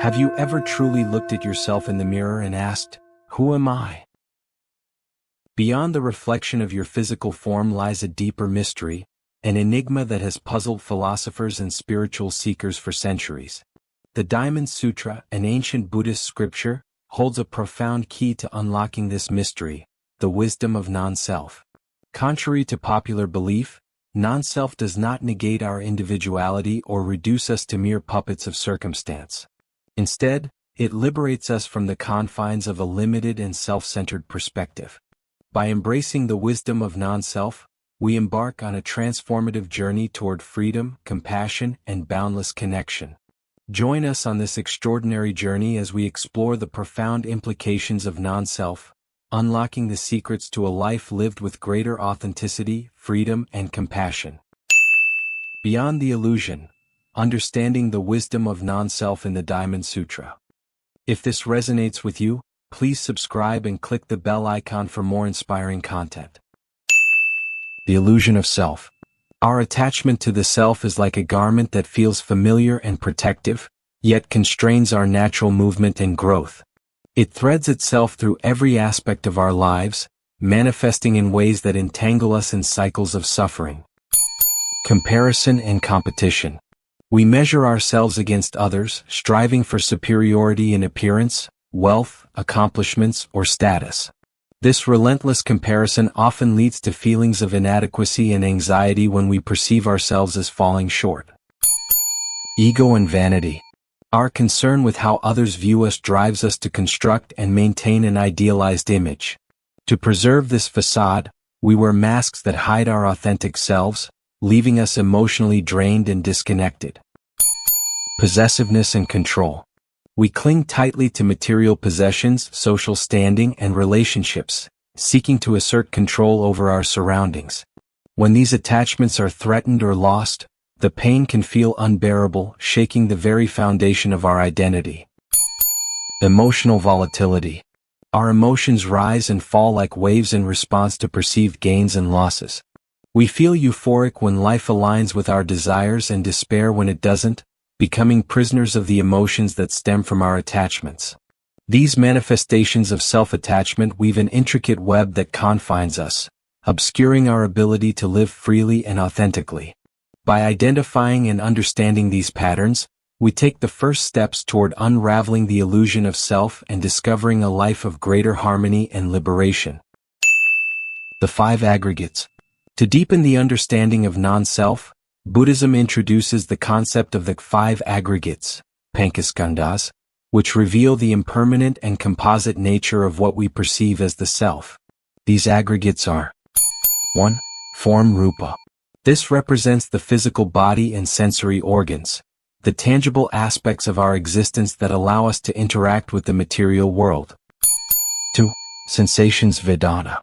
Have you ever truly looked at yourself in the mirror and asked, "Who am I?" Beyond the reflection of your physical form lies a deeper mystery, an enigma that has puzzled philosophers and spiritual seekers for centuries. The Diamond Sutra, an ancient Buddhist scripture, holds a profound key to unlocking this mystery, the wisdom of non-self. Contrary to popular belief, non-self does not negate our individuality or reduce us to mere puppets of circumstance. Instead, it liberates us from the confines of a limited and self-centered perspective. By embracing the wisdom of non-self, we embark on a transformative journey toward freedom, compassion, and boundless connection. Join us on this extraordinary journey as we explore the profound implications of non-self, unlocking the secrets to a life lived with greater authenticity, freedom, and compassion. Beyond the illusion, understanding the wisdom of non-self in the Diamond Sutra. If this resonates with you, please subscribe and click the bell icon for more inspiring content. The illusion of self. Our attachment to the self is like a garment that feels familiar and protective, yet constrains our natural movement and growth. It threads itself through every aspect of our lives, manifesting in ways that entangle us in cycles of suffering. Comparison and competition. We measure ourselves against others, striving for superiority in appearance, wealth, accomplishments, or status. This relentless comparison often leads to feelings of inadequacy and anxiety when we perceive ourselves as falling short. Ego and vanity. Our concern with how others view us drives us to construct and maintain an idealized image. To preserve this facade, we wear masks that hide our authentic selves, leaving us emotionally drained and disconnected. Possessiveness and control. We cling tightly to material possessions, social standing, and relationships, seeking to assert control over our surroundings. When these attachments are threatened or lost, the pain can feel unbearable, shaking the very foundation of our identity. Emotional volatility. Our emotions rise and fall like waves in response to perceived gains and losses. We feel euphoric when life aligns with our desires and despair when it doesn't, becoming prisoners of the emotions that stem from our attachments. These manifestations of self-attachment weave an intricate web that confines us, obscuring our ability to live freely and authentically. By identifying and understanding these patterns, we take the first steps toward unraveling the illusion of self and discovering a life of greater harmony and liberation. The Five Aggregates. To deepen the understanding of non-self, Buddhism introduces the concept of the Five Aggregates, Panchaskandhas, which reveal the impermanent and composite nature of what we perceive as the self. These aggregates are 1. Form Rupa. This represents the physical body and sensory organs, the tangible aspects of our existence that allow us to interact with the material world. 2. Sensations Vedana.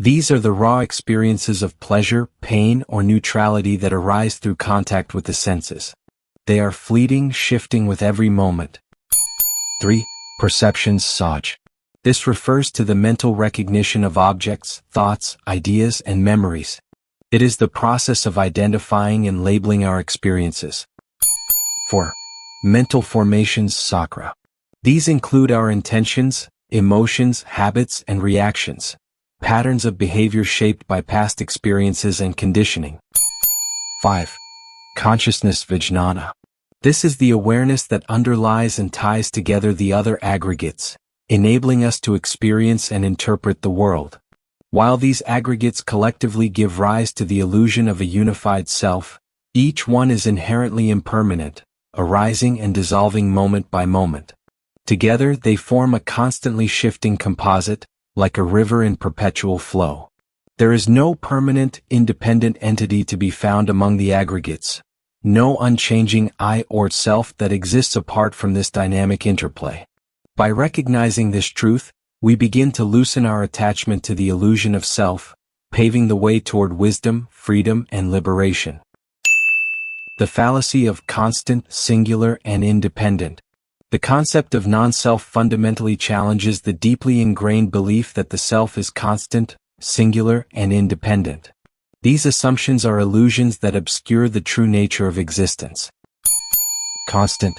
These are the raw experiences of pleasure, pain, or neutrality that arise through contact with the senses. They are fleeting, shifting with every moment. 3. Perceptions Saj. This refers to the mental recognition of objects, thoughts, ideas, and memories. It is the process of identifying and labeling our experiences. 4. Mental formations Sakra. These include our intentions, emotions, habits, and reactions, patterns of behavior shaped by past experiences and conditioning. 5. Consciousness Vijnana. This is the awareness that underlies and ties together the other aggregates, enabling us to experience and interpret the world. While these aggregates collectively give rise to the illusion of a unified self, each one is inherently impermanent, arising and dissolving moment by moment. Together they form a constantly shifting composite, like a river in perpetual flow. There is no permanent, independent entity to be found among the aggregates, no unchanging I or self that exists apart from this dynamic interplay. By recognizing this truth, we begin to loosen our attachment to the illusion of self, paving the way toward wisdom, freedom, and liberation. The fallacy of constant, singular, and independent. The concept of non-self fundamentally challenges the deeply ingrained belief that the self is constant, singular, and independent. These assumptions are illusions that obscure the true nature of existence. Constant.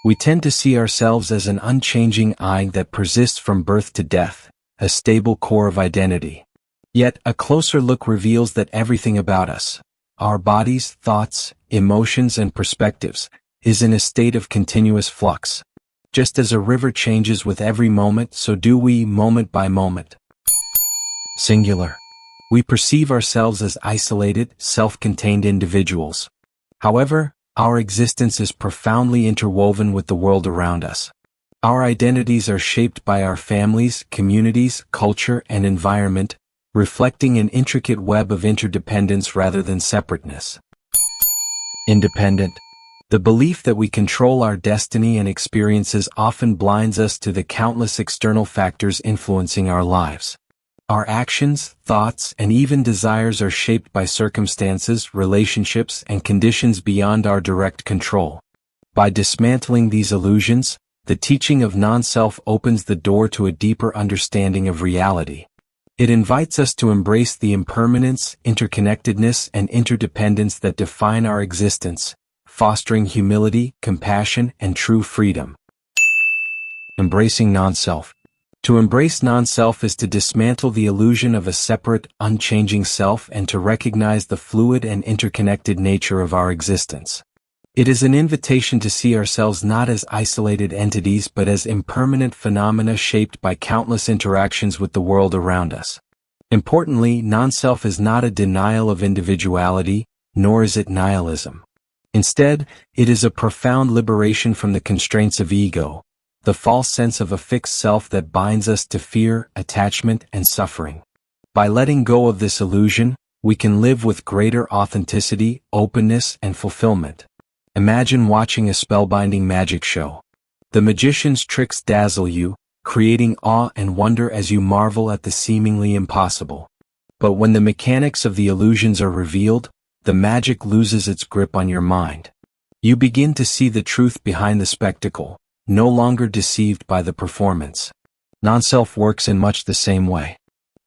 We tend to see ourselves as an unchanging I that persists from birth to death, a stable core of identity. Yet, a closer look reveals that everything about us, our bodies, thoughts, emotions, and perspectives, is in a state of continuous flux. Just as a river changes with every moment, so do we, moment by moment. Singular. We perceive ourselves as isolated, self-contained individuals. However, our existence is profoundly interwoven with the world around us. Our identities are shaped by our families, communities, culture, and environment, reflecting an intricate web of interdependence rather than separateness. Independent. The belief that we control our destiny and experiences often blinds us to the countless external factors influencing our lives. Our actions, thoughts, and even desires are shaped by circumstances, relationships, and conditions beyond our direct control. By dismantling these illusions, the teaching of non-self opens the door to a deeper understanding of reality. It invites us to embrace the impermanence, interconnectedness, and interdependence that define our existence, fostering humility, compassion, and true freedom. Embracing non-self. To embrace non-self is to dismantle the illusion of a separate, unchanging self and to recognize the fluid and interconnected nature of our existence. It is an invitation to see ourselves not as isolated entities but as impermanent phenomena shaped by countless interactions with the world around us. Importantly, non-self is not a denial of individuality, nor is it nihilism. Instead, it is a profound liberation from the constraints of ego, the false sense of a fixed self that binds us to fear, attachment, and suffering. By letting go of this illusion, we can live with greater authenticity, openness, and fulfillment. Imagine watching a spellbinding magic show. The magician's tricks dazzle you, creating awe and wonder as you marvel at the seemingly impossible. But when the mechanics of the illusions are revealed, the magic loses its grip on your mind. You begin to see the truth behind the spectacle, no longer deceived by the performance. Non-self works in much the same way.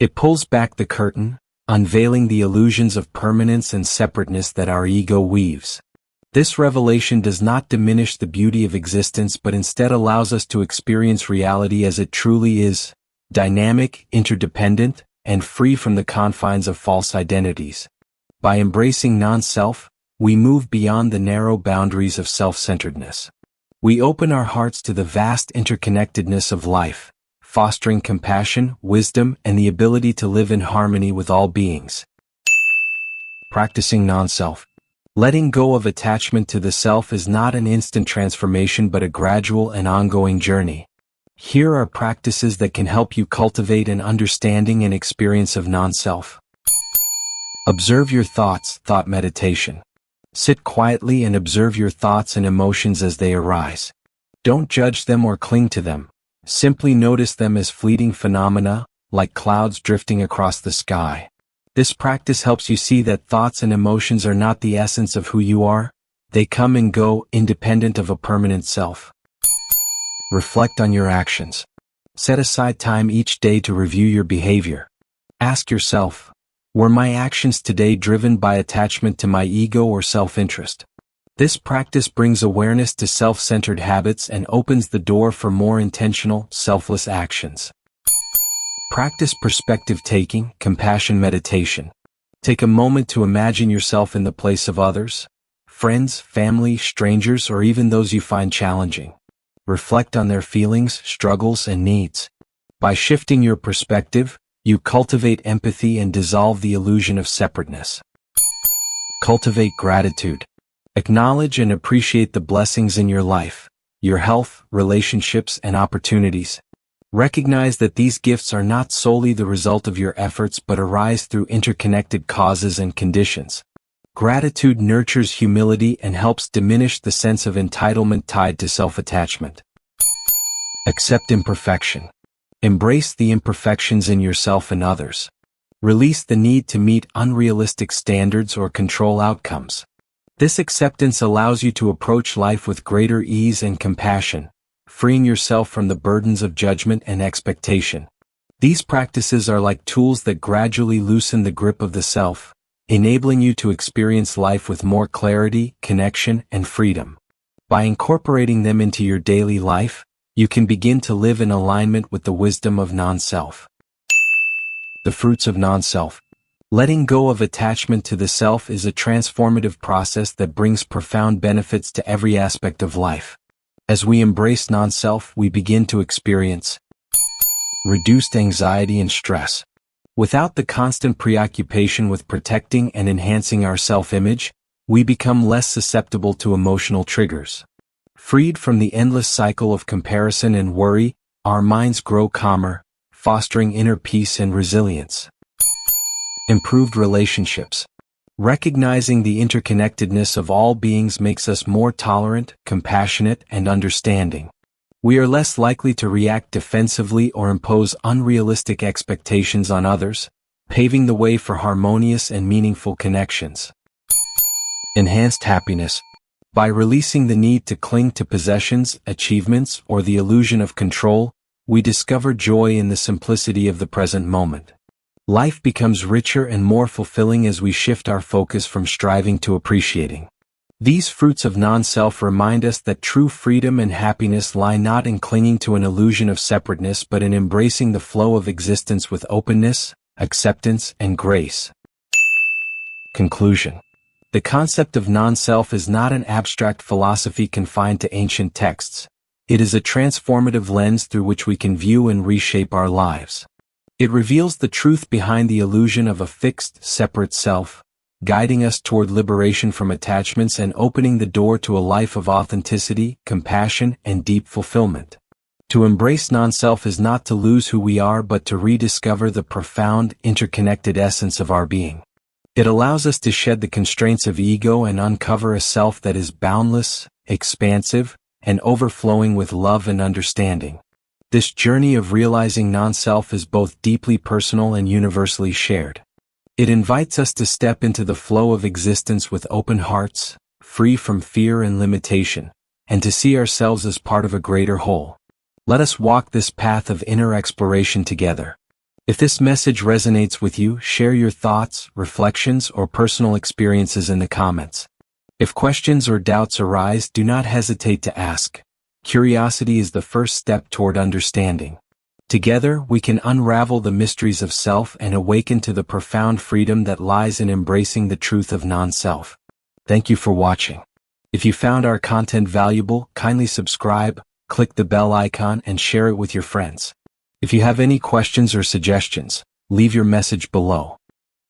It pulls back the curtain, unveiling the illusions of permanence and separateness that our ego weaves. This revelation does not diminish the beauty of existence but instead allows us to experience reality as it truly is, dynamic, interdependent, and free from the confines of false identities. By embracing non-self, we move beyond the narrow boundaries of self-centeredness. We open our hearts to the vast interconnectedness of life, fostering compassion, wisdom, and the ability to live in harmony with all beings. Practicing non-self. Letting go of attachment to the self is not an instant transformation but a gradual and ongoing journey. Here are practices that can help you cultivate an understanding and experience of non-self. Observe your thoughts, thought meditation. Sit quietly and observe your thoughts and emotions as they arise. Don't judge them or cling to them. Simply notice them as fleeting phenomena, like clouds drifting across the sky. This practice helps you see that thoughts and emotions are not the essence of who you are. They come and go, independent of a permanent self. Reflect on your actions. Set aside time each day to review your behavior. Ask yourself, were my actions today driven by attachment to my ego or self-interest? This practice brings awareness to self-centered habits and opens the door for more intentional, selfless actions. Practice perspective-taking, compassion meditation. Take a moment to imagine yourself in the place of others, friends, family, strangers, or even those you find challenging. Reflect on their feelings, struggles, and needs. By shifting your perspective, you cultivate empathy and dissolve the illusion of separateness. Cultivate gratitude. Acknowledge and appreciate the blessings in your life, your health, relationships, and opportunities. Recognize that these gifts are not solely the result of your efforts but arise through interconnected causes and conditions. Gratitude nurtures humility and helps diminish the sense of entitlement tied to self-attachment. Accept imperfection. Embrace the imperfections in yourself and others. Release the need to meet unrealistic standards or control outcomes. This acceptance allows you to approach life with greater ease and compassion, freeing yourself from the burdens of judgment and expectation. These practices are like tools that gradually loosen the grip of the self, enabling you to experience life with more clarity, connection, and freedom. By incorporating them into your daily life, you can begin to live in alignment with the wisdom of non-self. The fruits of non-self. Letting go of attachment to the self is a transformative process that brings profound benefits to every aspect of life. As we embrace non-self, we begin to experience reduced anxiety and stress. Without the constant preoccupation with protecting and enhancing our self-image, we become less susceptible to emotional triggers. Freed from the endless cycle of comparison and worry, our minds grow calmer, fostering inner peace and resilience. Improved relationships. Recognizing the interconnectedness of all beings makes us more tolerant, compassionate, and understanding. We are less likely to react defensively or impose unrealistic expectations on others, paving the way for harmonious and meaningful connections. Enhanced happiness. By releasing the need to cling to possessions, achievements, or the illusion of control, we discover joy in the simplicity of the present moment. Life becomes richer and more fulfilling as we shift our focus from striving to appreciating. These fruits of non-self remind us that true freedom and happiness lie not in clinging to an illusion of separateness but in embracing the flow of existence with openness, acceptance, and grace. Conclusion. The concept of non-self is not an abstract philosophy confined to ancient texts. It is a transformative lens through which we can view and reshape our lives. It reveals the truth behind the illusion of a fixed, separate self, guiding us toward liberation from attachments and opening the door to a life of authenticity, compassion, and deep fulfillment. To embrace non-self is not to lose who we are but to rediscover the profound, interconnected essence of our being. It allows us to shed the constraints of ego and uncover a self that is boundless, expansive, and overflowing with love and understanding. This journey of realizing non-self is both deeply personal and universally shared. It invites us to step into the flow of existence with open hearts, free from fear and limitation, and to see ourselves as part of a greater whole. Let us walk this path of inner exploration together. If this message resonates with you, share your thoughts, reflections, or personal experiences in the comments. If questions or doubts arise, do not hesitate to ask. Curiosity is the first step toward understanding. Together, we can unravel the mysteries of self and awaken to the profound freedom that lies in embracing the truth of non-self. Thank you for watching. If you found our content valuable, kindly subscribe, click the bell icon, and share it with your friends. If you have any questions or suggestions, leave your message below.